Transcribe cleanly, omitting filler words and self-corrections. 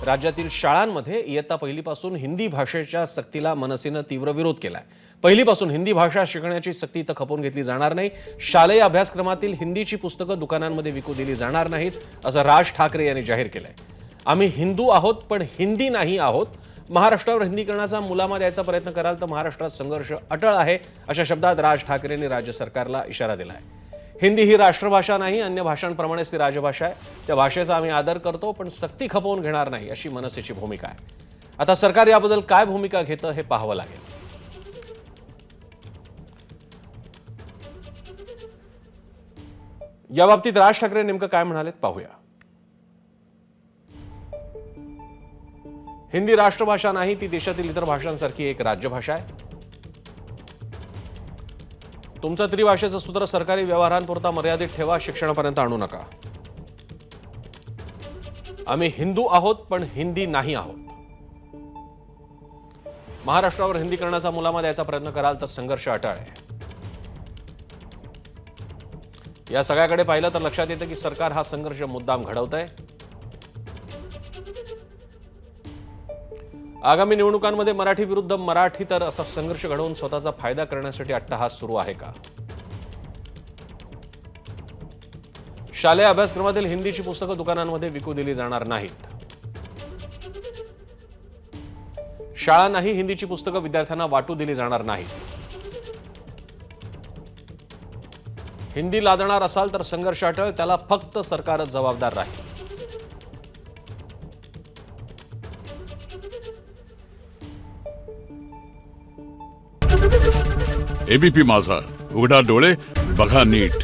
राज्यातील शाळांमध्ये इयत्ता पहिलीपासून हिंदी भाषेच्या सक्तीला मनसेनं तीव्र विरोध केलाय। पहिलीपासून हिंदी भाषा शिकण्याची सक्ती तर खपवून घेतली जाणार नाही। शालेय अभ्यासक्रमातील हिंदीची पुस्तकं दुकानांमध्ये विकू दिली जाणार नाहीत, असं राज ठाकरे यांनी जाहीर केलंय। आम्ही हिंदू आहोत पण हिंदी नाही आहोत। महाराष्ट्रावर हिंदीकरणाचा मुलामा द्यायचा प्रयत्न कराल तर महाराष्ट्रात संघर्ष अटळ आहे, अशा शब्दात राज ठाकरेंनी राज्य सरकारला इशारा दिलाय। हिंदी ही राष्ट्रभाषा नाही, अन्य भाषांप्रमाणेच ती राजभाषा आहे। त्या भाषेचा आम्ही आदर करतो पण सक्ती खपवून घेणार नाही, अशी मनसेची भूमिका आहे। आता सरकार याबद्दल काय भूमिका घेतं हे पाहावं लागेल। याबाबतीत राज ठाकरे नेमकं काय म्हणालेत पाहूया। हिंदी राष्ट्रभाषा नाही, ती देशातील इतर भाषांसारखी एक राज्यभाषा आहे। तुमचं त्रिभाषेचं सूत्र सरकारी व्यवहारांपुरता मर्यादित ठेवा, शिक्षणापर्यंत आणू नका। आम्ही हिंदू आहोत पण हिंदी नाही आहोत। महाराष्ट्रावर हिंदीकरणाचा मुलामा द्यायचा प्रयत्न कराल तर संघर्ष अटळ आहे। या सगळ्याकडे पाहिलं तर लक्षात येतं की सरकार हा संघर्ष मुद्दाम घडवतंय। आगामी निवडणुकांमध्ये मराठी विरुद्ध मराठी तर असा संघर्ष घडवून स्वतःचा फायदा करण्यासाठी अट्टहास सुरू आहे का? शालेय अभ्यासक्रमातील हिंदीची पुस्तकं दुकानांमध्ये विकू दिली जाणार नाहीत। शाळांनाही हिंदीची पुस्तकं विद्यार्थ्यांना वाटू दिली जाणार नाहीत। हिंदी लादणार असाल तर संघर्ष अटळ, त्याला फक्त सरकारच जबाबदार राहील। एबीपी माझा, उघडा डोळे बघा नीट।